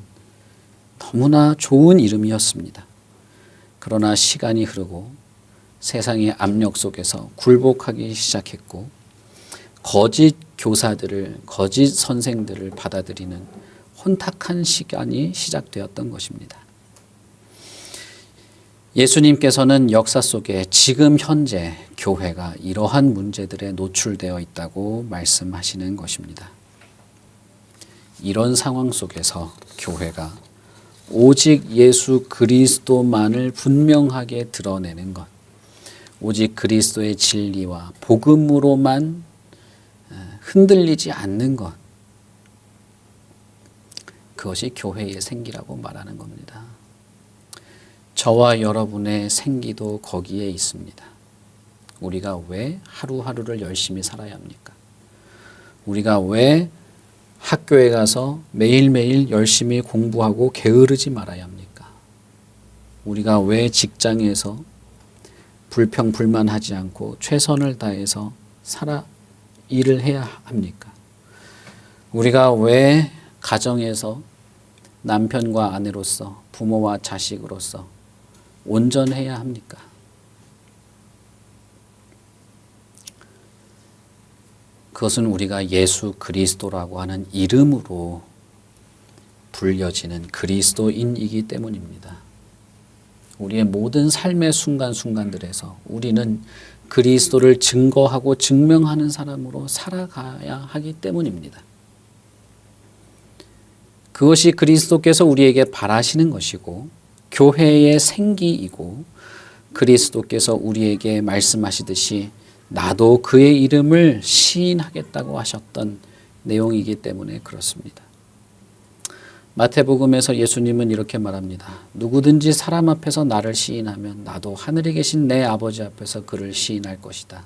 너무나 좋은 이름이었습니다. 그러나 시간이 흐르고 세상의 압력 속에서 굴복하기 시작했고, 거짓 교사들을, 거짓 선생들을 받아들이는 혼탁한 시간이 시작되었던 것입니다. 예수님께서는 역사 속에 지금 현재 교회가 이러한 문제들에 노출되어 있다고 말씀하시는 것입니다. 이런 상황 속에서 교회가 오직 예수 그리스도만을 분명하게 드러내는 것, 오직 그리스도의 진리와 복음으로만 흔들리지 않는 것, 그것이 교회의 생기라고 말하는 겁니다. 저와 여러분의 생기도 거기에 있습니다. 우리가 왜 하루하루를 열심히 살아야 합니까? 우리가 왜 학교에 가서 매일매일 열심히 공부하고 게으르지 말아야 합니까? 우리가 왜 직장에서 불평불만하지 않고 최선을 다해서 일을 해야 합니까? 우리가 왜 가정에서 남편과 아내로서, 부모와 자식으로서 온전해야 합니까? 그것은 우리가 예수 그리스도라고 하는 이름으로 불려지는 그리스도인이기 때문입니다. 우리의 모든 삶의 순간순간들에서 우리는 그리스도를 증거하고 증명하는 사람으로 살아가야 하기 때문입니다. 그것이 그리스도께서 우리에게 바라시는 것이고, 교회의 생기이고, 그리스도께서 우리에게 말씀하시듯이 나도 그의 이름을 시인하겠다고 하셨던 내용이기 때문에 그렇습니다. 마태복음에서 예수님은 이렇게 말합니다. 누구든지 사람 앞에서 나를 시인하면 나도 하늘에 계신 내 아버지 앞에서 그를 시인할 것이다.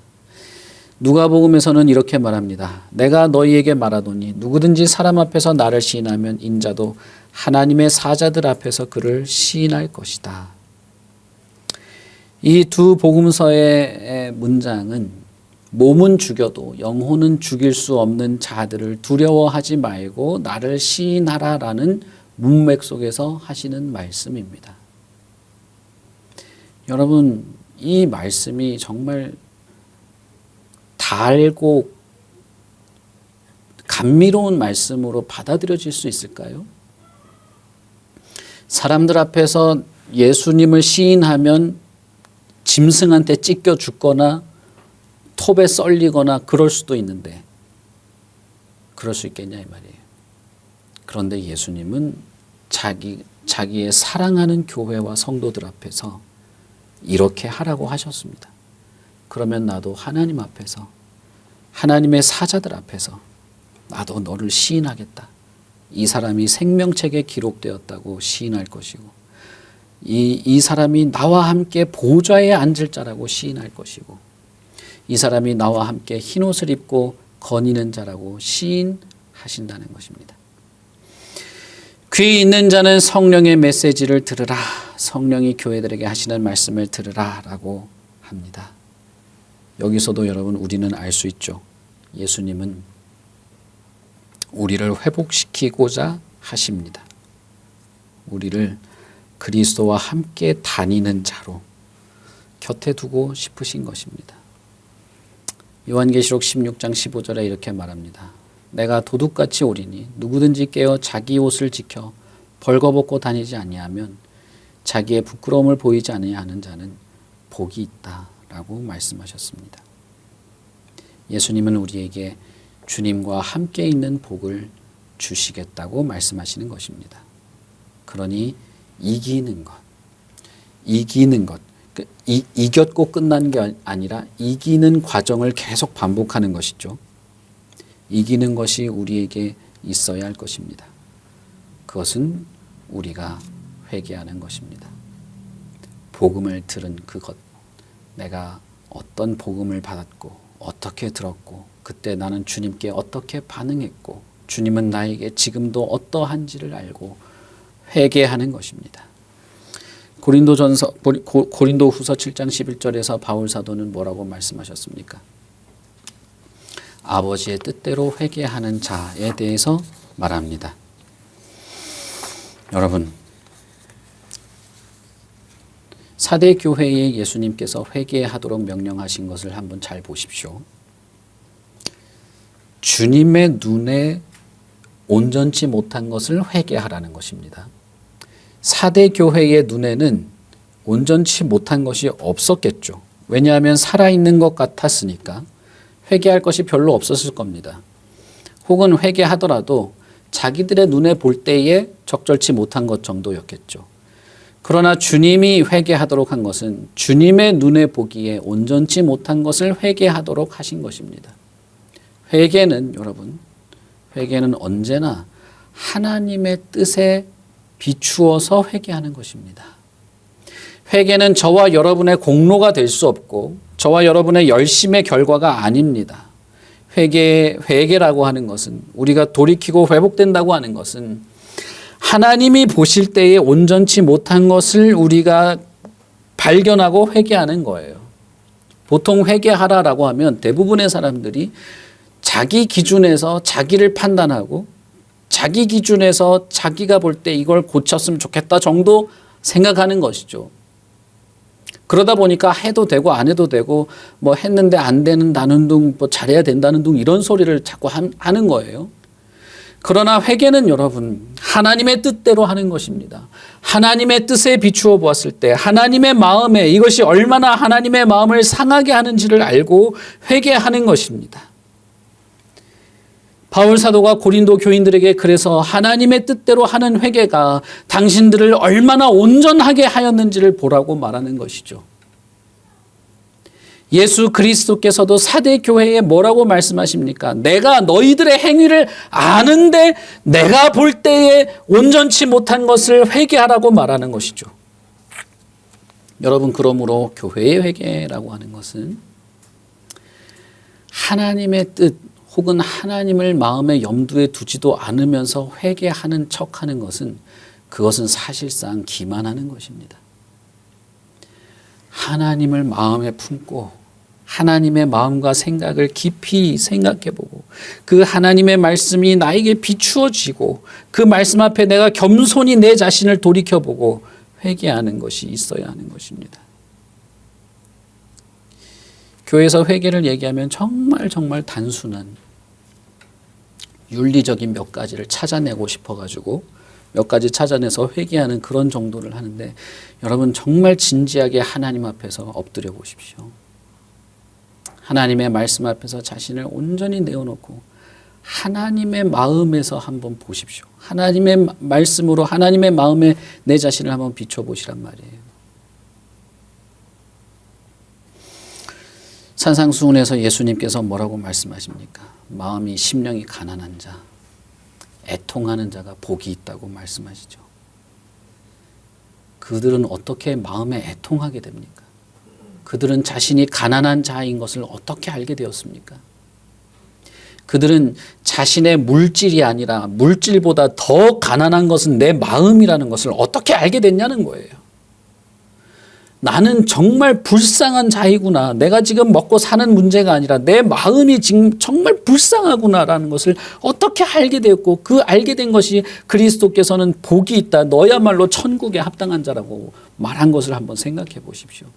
누가복음에서는 이렇게 말합니다. 내가 너희에게 말하노니 누구든지 사람 앞에서 나를 시인하면 인자도 하나님의 사자들 앞에서 그를 시인할 것이다. 이 두 복음서의 문장은 몸은 죽여도 영혼은 죽일 수 없는 자들을 두려워하지 말고 나를 시인하라라는 문맥 속에서 하시는 말씀입니다. 여러분, 이 말씀이 정말 달고 감미로운 말씀으로 받아들여질 수 있을까요? 사람들 앞에서 예수님을 시인하면 짐승한테 찢겨 죽거나 톱에 썰리거나 그럴 수도 있는데, 그럴 수 있겠냐 이 말이에요. 그런데 예수님은 자기의 사랑하는 교회와 성도들 앞에서 이렇게 하라고 하셨습니다. 그러면 나도 하나님 앞에서, 하나님의 사자들 앞에서 나도 너를 시인하겠다. 이 사람이 생명책에 기록되었다고 시인할 것이고 이 사람이 나와 함께 보좌에 앉을 자라고 시인할 것이고 이 사람이 나와 함께 흰옷을 입고 거니는 자라고 시인하신다는 것입니다. 귀 있는 자는 성령의 메시지를 들으라. 성령이 교회들에게 하시는 말씀을 들으라 라고 합니다. 여기서도 여러분 우리는 알 수 있죠. 예수님은 우리를 회복시키고자 하십니다. 우리를 그리스도와 함께 다니는 자로 곁에 두고 싶으신 것입니다. 요한계시록 16장 15절에 이렇게 말합니다. 내가 도둑같이 오리니 누구든지 깨어 자기 옷을 지켜 벌거벗고 다니지 아니하면 자기의 부끄러움을 보이지 아니하는 자는 복이 있다라고 말씀하셨습니다. 예수님은 우리에게 주님과 함께 있는 복을 주시겠다고 말씀하시는 것입니다. 그러니 이기는 것, 이겼고 끝난 게 아니라 이기는 과정을 계속 반복하는 것이죠. 이기는 것이 우리에게 있어야 할 것입니다. 그것은 우리가 회개하는 것입니다. 복음을 들은 그것, 내가 어떤 복음을 받았고 어떻게 들었고 그때 나는 주님께 어떻게 반응했고 주님은 나에게 지금도 어떠한지를 알고 회개하는 것입니다. 고린도후서 7장 11절에서 바울 사도는 뭐라고 말씀하셨습니까? 아버지의 뜻대로 회개하는 자에 대해서 말합니다. 여러분, 사대 교회에 예수님께서 회개하도록 명령하신 것을 한번 잘 보십시오. 주님의 눈에 온전치 못한 것을 회개하라는 것입니다. 사대 교회의 눈에는 온전치 못한 것이 없었겠죠. 왜냐하면 살아있는 것 같았으니까 회개할 것이 별로 없었을 겁니다. 혹은 회개하더라도 자기들의 눈에 볼 때에 적절치 못한 것 정도였겠죠. 그러나 주님이 회개하도록 한 것은 주님의 눈에 보기에 온전치 못한 것을 회개하도록 하신 것입니다. 회개는 여러분, 회개는 언제나 하나님의 뜻에 비추어서 회개하는 것입니다. 회개는 저와 여러분의 공로가 될 수 없고 저와 여러분의 열심의 결과가 아닙니다. 회개라고 하는 것은, 우리가 돌이키고 회복된다고 하는 것은 하나님이 보실 때에 온전치 못한 것을 우리가 발견하고 회개하는 거예요. 보통 회개하라라고 하면 대부분의 사람들이 자기 기준에서 자기를 판단하고 자기 기준에서 자기가 볼 때 이걸 고쳤으면 좋겠다 정도 생각하는 것이죠. 그러다 보니까 해도 되고 안 해도 되고 뭐 했는데 안 되는다는 둥, 뭐 잘해야 된다는 둥 이런 소리를 자꾸 하는 거예요. 그러나 회개는 여러분 하나님의 뜻대로 하는 것입니다. 하나님의 뜻에 비추어 보았을 때 하나님의 마음에 이것이 얼마나 하나님의 마음을 상하게 하는지를 알고 회개하는 것입니다. 바울 사도가 고린도 교인들에게 그래서 하나님의 뜻대로 하는 회개가 당신들을 얼마나 온전하게 하였는지를 보라고 말하는 것이죠. 예수 그리스도께서도 사대 교회에 뭐라고 말씀하십니까? 내가 너희들의 행위를 아는데 내가 볼 때에 온전치 못한 것을 회개하라고 말하는 것이죠. 여러분, 그러므로 교회의 회개라고 하는 것은 하나님의 뜻 혹은 하나님을 마음의 염두에 두지도 않으면서 회개하는 척하는 것은 그것은 사실상 기만하는 것입니다. 하나님을 마음에 품고 하나님의 마음과 생각을 깊이 생각해보고 그 하나님의 말씀이 나에게 비추어지고 그 말씀 앞에 내가 겸손히 내 자신을 돌이켜보고 회개하는 것이 있어야 하는 것입니다. 교회에서 회개를 얘기하면 정말 단순한 윤리적인 몇 가지를 찾아내고 싶어가지고 몇 가지 찾아내서 회개하는 그런 정도를 하는데, 여러분 정말 진지하게 하나님 앞에서 엎드려 보십시오. 하나님의 말씀 앞에서 자신을 온전히 내어놓고 하나님의 마음에서 한번 보십시오. 하나님의 말씀으로 하나님의 마음에 내 자신을 한번 비춰보시란 말이에요. 산상수훈에서 예수님께서 뭐라고 말씀하십니까? 마음이 심령이 가난한 자, 애통하는 자가 복이 있다고 말씀하시죠. 그들은 어떻게 마음에 애통하게 됩니까? 그들은 자신이 가난한 자인 것을 어떻게 알게 되었습니까? 그들은 자신의 물질이 아니라 물질보다 더 가난한 것은 내 마음이라는 것을 어떻게 알게 됐냐는 거예요. 나는 정말 불쌍한 자이구나. 내가 지금 먹고 사는 문제가 아니라 내 마음이 지금 정말 불쌍하구나라는 것을 어떻게 알게 되었고, 그 알게 된 것이 그리스도께서는 복이 있다, 너야말로 천국에 합당한 자라고 말한 것을 한번 생각해 보십시오.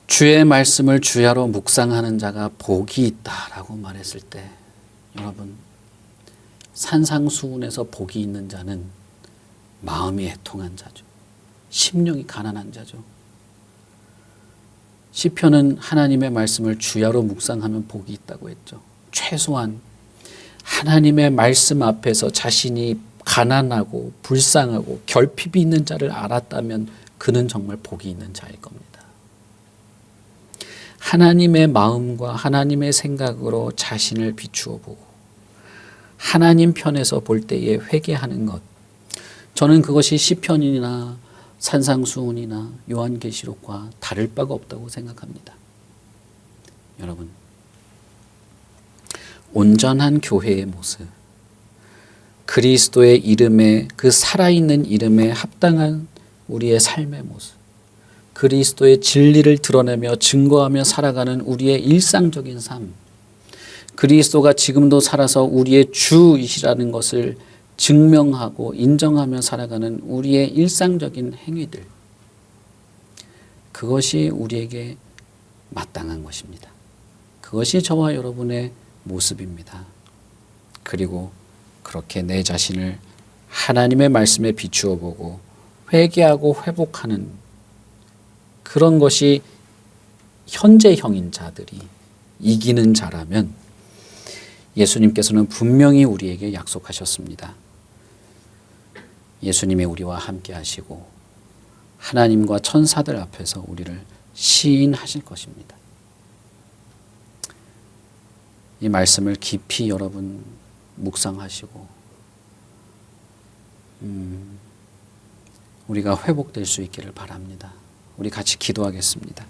주의 말씀을 주야로 묵상하는 자가 복이 있다라고 말했을 때, 여러분, 산상수훈에서 복이 있는 자는 마음이 애통한 자죠. 심령이 가난한 자죠. 시편은 하나님의 말씀을 주야로 묵상하면 복이 있다고 했죠. 최소한 하나님의 말씀 앞에서 자신이 가난하고 불쌍하고 결핍이 있는 자를 알았다면 그는 정말 복이 있는 자일 겁니다. 하나님의 마음과 하나님의 생각으로 자신을 비추어 보고 하나님 편에서 볼 때에 회개하는 것, 저는 그것이 시편이나 산상수훈이나 요한계시록과 다를 바가 없다고 생각합니다. 여러분, 온전한 교회의 모습, 그리스도의 이름에, 그 살아있는 이름에 합당한 우리의 삶의 모습, 그리스도의 진리를 드러내며 증거하며 살아가는 우리의 일상적인 삶, 그리스도가 지금도 살아서 우리의 주이시라는 것을 증명하고 인정하며 살아가는 우리의 일상적인 행위들, 그것이 우리에게 마땅한 것입니다. 그것이 저와 여러분의 모습입니다. 그리고 그렇게 내 자신을 하나님의 말씀에 비추어 보고 회개하고 회복하는 그런 것이 현재형인 자들이 이기는 자라면 예수님께서는 분명히 우리에게 약속하셨습니다. 예수님이 우리와 함께 하시고 하나님과 천사들 앞에서 우리를 시인하실 것입니다. 이 말씀을 깊이 여러분 묵상하시고 우리가 회복될 수 있기를 바랍니다. 우리 같이 기도하겠습니다.